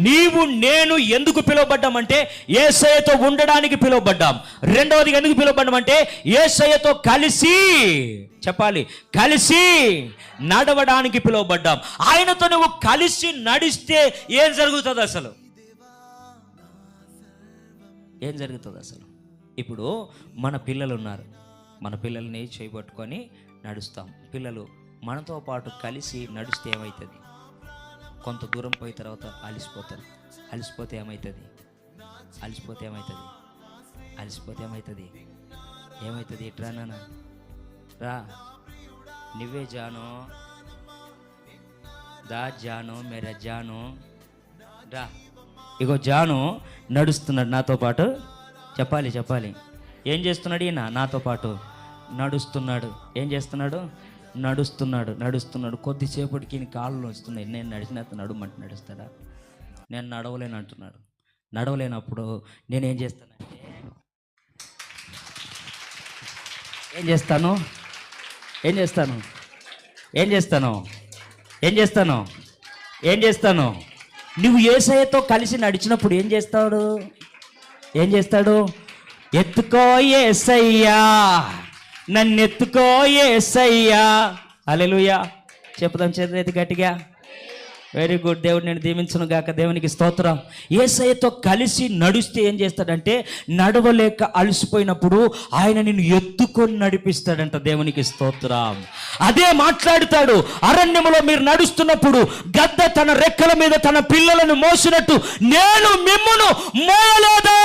నీవు నేను ఎందుకు పిలువబడ్డామంటే యేసయ్యతో ఉండడానికి పిలువబడ్డాం. రెండవదిగా ఎందుకు పిలువబడ్డామంటే యేసయ్యతో కలిసి, చెప్పాలి, కలిసి నడవడానికి పిలువబడ్డాం. ఆయనతో నువ్వు కలిసి నడిస్తే ఏం జరుగుతుంది అసలు? ఏం జరుగుతుంది అసలు? ఇప్పుడు మన పిల్లలు ఉన్నారు, మన పిల్లల్ని చేయబట్టుకొని నడుస్తాం. పిల్లలు మనతో పాటు కలిసి నడిస్తే ఏమవుతుంది? కొంత దూరం పోయిన తర్వాత అలసిపోతారు. అలసిపోతే ఏమవుతుంది? ఏమవుతుంది? ఇట్రా నాన్న, రా, నువ్వే జాను, దా జాను, మేరా జాను, రా. ఇగో జాను నడుస్తున్నాడు నాతో పాటు. చెప్పాలి. ఏం చేస్తున్నాడు ఈయన? నాతో పాటు నడుస్తున్నాడు. ఏం చేస్తున్నాడు? నడుస్తున్నాడు. కొద్దిసేపటికి ఈయన కాళ్ళు వస్తున్నాయి. నేను నడిచిన నడుమంటే నడుస్తాడా? నేను నడవలేను అంటున్నాడు. నడవలేనప్పుడు నేనేం చేస్తానంటే, ఏం చేస్తాను? నువ్వు యేసయ్యతో కలిసి నడిచినప్పుడు ఏం చేస్తాడు? ఎత్తుకో యేసయ్యా, నన్ను ఎత్తుకో యేసయ్యా. హల్లెలూయా. చెప్పుదాం చేతులెత్తి గట్టిగా. Very good. దేవుడు నేను దీవించును గాక. దేవునికి స్తోత్రం. యేసయ్యతో కలిసి నడిస్తే ఏం చేస్తాడంటే, నడవలేక అలసిపోయినప్పుడు ఆయన నిన్ను ఎత్తుకొని నడిపిస్తాడంట. దేవునికి స్తోత్రం. అదే మాట్లాడుతాడు. అరణ్యములో మీరు నడుస్తున్నప్పుడు గద్ద తన రెక్కల మీద తన పిల్లలను మోసినట్టు నేను మిమ్మును మోయలేదా?